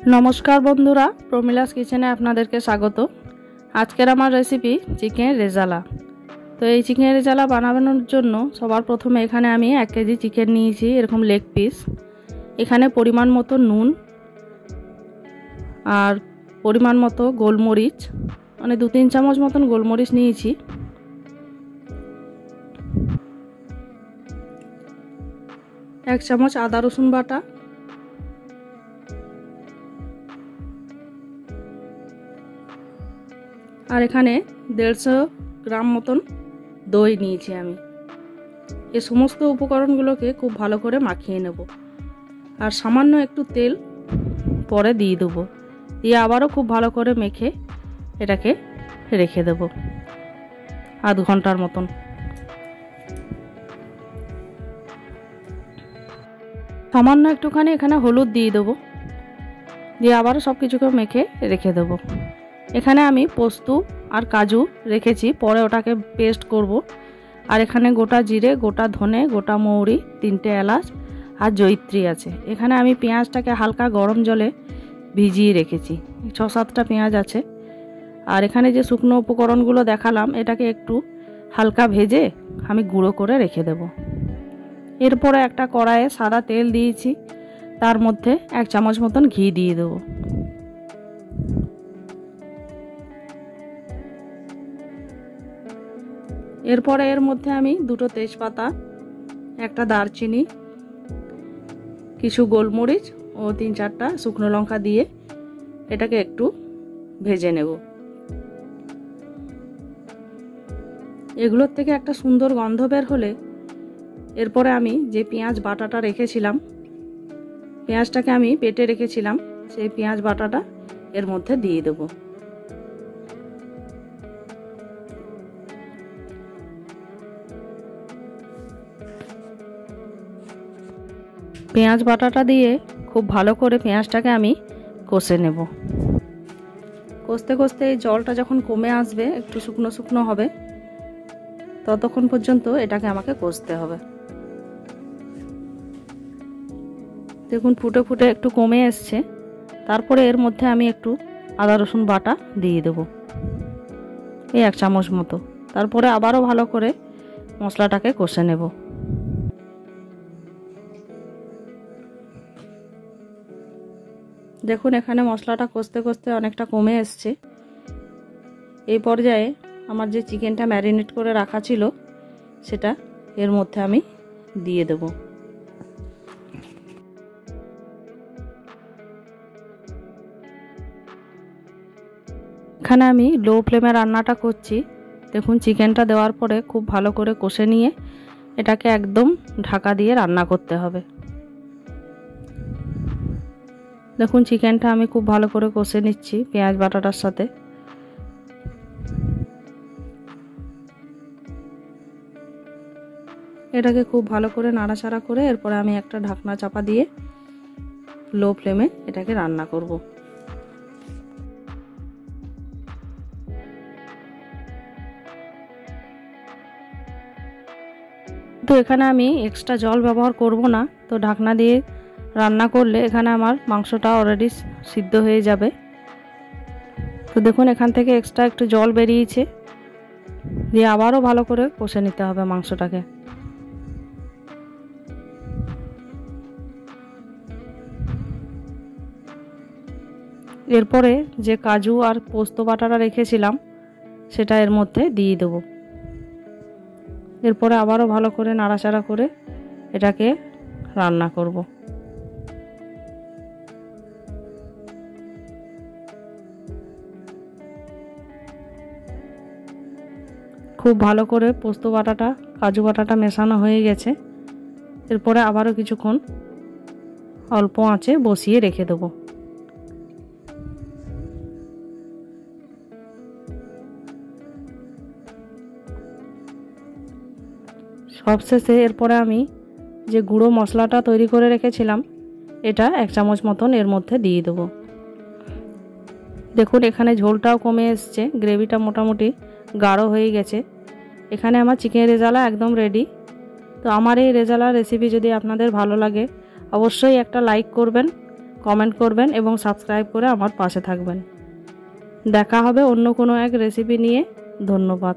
नमस्कार बंधुरा प्रमिलास किचेने आपनादेरके स्वागत। आजकेर आमार रेसिपि चिकेन रेजाला। तो ये चिकेन रेजाला बानानोर जोन्नो सबार प्रथमे एखाने आमी 1 केजी चिकेन नियेछि एरकम लेग पिस। एखाने परिमाण मतो नुन और परिमाण मतो गोलमरिच माने 2-3 चामच मतन गोलमरिच नियेछि। एक चामच आदा रसुन बाटा, और एखाने 150 ग्राम मतन दई नियेछि आमी। ये समस्त उपकरणगुलोके खूब भालो करे माखिये नेब और सामान्य एकटू तेल परे दिये देब। दिये आबारो खूब भालो करे मेखे एटाके रेखे देब आध घंटार मतन। सामान्य एकटूखानी एखाने हलुद दिये देब। दिये आबारो सबकिछुके मेखे रेखे देब। एखाने आमी पोस्तो और काजू रेखेछि, परे ओटाके पेस्ट करब। और एखाने गोटा जिरे, गोटा धने, गोटा मौरी, 3टे एलाच और जयित्री आछे। एखाने आमी पेঁয়াজটাকে हालका गरम जले भिजिए रेखेछि। 6-7टा पेঁয়াজ आछे। और एखाने जे शुकनो उपकरणगुलो देखालाम एटाके एकटू हालका भेजे आमी गुঁড়ো करे रेखे देब। एरपरे एकटा कड़ाइये सादा तेल दिएछि, तार मধ্যে 1 चामच मतन घी दिए देब। एरपरे एर मধ্যে आमी 2টো तेजपाता, একটা दारचिनी, কিছু গোলমরিচ ও 3-4টা শুকনো লঙ্কা দিয়ে এটাকে একটু ভেজে নেব। এগুলোর থেকে একটা সুন্দর গন্ধ বের হলে এরপরে আমি যে পেঁয়াজ বাটাটা রেখেছিলাম, পেঁয়াজটাকে আমি বেটে রেখেছিলাম, সেই পেঁয়াজ বাটাটা এর মধ্যে দিয়ে দেব। পেঁয়াজ বাটাটা দিয়ে খুব ভালো করে পেঁয়াজটাকে আমি কষে নেব। কষতে কষতে এই জলটা যখন কমে আসবে, একটু শুকনো শুকনো হবে, ততক্ষণ পর্যন্ত এটাকে আমাকে কষতে হবে। দেখুন ফুটে ফুটে একটু কমে এসছে। তারপরে এর মধ্যে আমি একটু আদা রসুন বাটা দিয়ে দেব, এই 1 চামচ মতো। তারপরে আবারও ভালো করে মশলাটাকে কষে নেব। দেখুন এখানে মশলাটা কষতে কষতে অনেকটা কমে এসছে। এই পর্যায়ে আমার যে চিকেনটা ম্যারিনেট করে রাখা ছিল সেটা এর মধ্যে আমি দিয়ে দেব। এখানে আমি লো ফ্লেমে রান্নাটা করছি। দেখুন চিকেনটা দেওয়ার পরে খুব ভালো করে কষে নিয়ে এটাকে একদম ঢাকা দিয়ে রান্না করতে হবে। দেখুন চিকেনটা আমি খুব ভালো করে কষে নিচ্ছি পেঁয়াজ বাটাটার সাথে। এটাকে খুব ভালো করে নাড়াচাড়া করে এরপরে আমি একটা ঢাকনা চাপা দিয়ে লো ফ্লেমে এটাকে রান্না করব। তো এখানে আমি এক্সট্রা জল ব্যবহার করব না। তো ঢাকনা দিয়ে রান্না করলে এখানে আমার মাংসটা অলরেডি সিদ্ধ হয়ে যাবে। তো দেখুন এখান থেকে এক্সট্রা একটু জল বেরিয়েছে, দিয়ে আবারও ভালো করে কষে নিতে হবে মাংসটাকে। এরপরে যে কাজু আর পোস্ত বাটাটা রেখেছিলাম সেটা এর মধ্যে দিয়ে দেব। এরপরে আবারও ভালো করে নাড়াচাড়া করে এটাকে রান্না করব। খুব ভালো করে পোস্ত বাটাটা কাজু বাটাটা মেশানো হয়ে গেছে। এরপরে আবারও কিছুক্ষণ অল্প আঁচে বসিয়ে রেখে দেব। সবশেষে এরপরে আমি যে গুঁড়ো মশলাটা তৈরি করে রেখেছিলাম এটা 1 চামচ মতন এর মধ্যে দিয়ে দেব। দেখুন এখানে ঝোলটাও কমে এসছে, গ্রেভিটা মোটামুটি গাঢ় হয়ে গেছে। এখানে আমার চিকেন রেজালা একদম রেডি। তো আমার এই রেজালা রেসিপি যদি আপনাদের ভালো লাগে অবশ্যই একটা লাইক করবেন, কমেন্ট করবেন এবং সাবস্ক্রাইব করে আমার পাশে থাকবেন। দেখা হবে অন্য কোনো এক রেসিপি নিয়ে। ধন্যবাদ।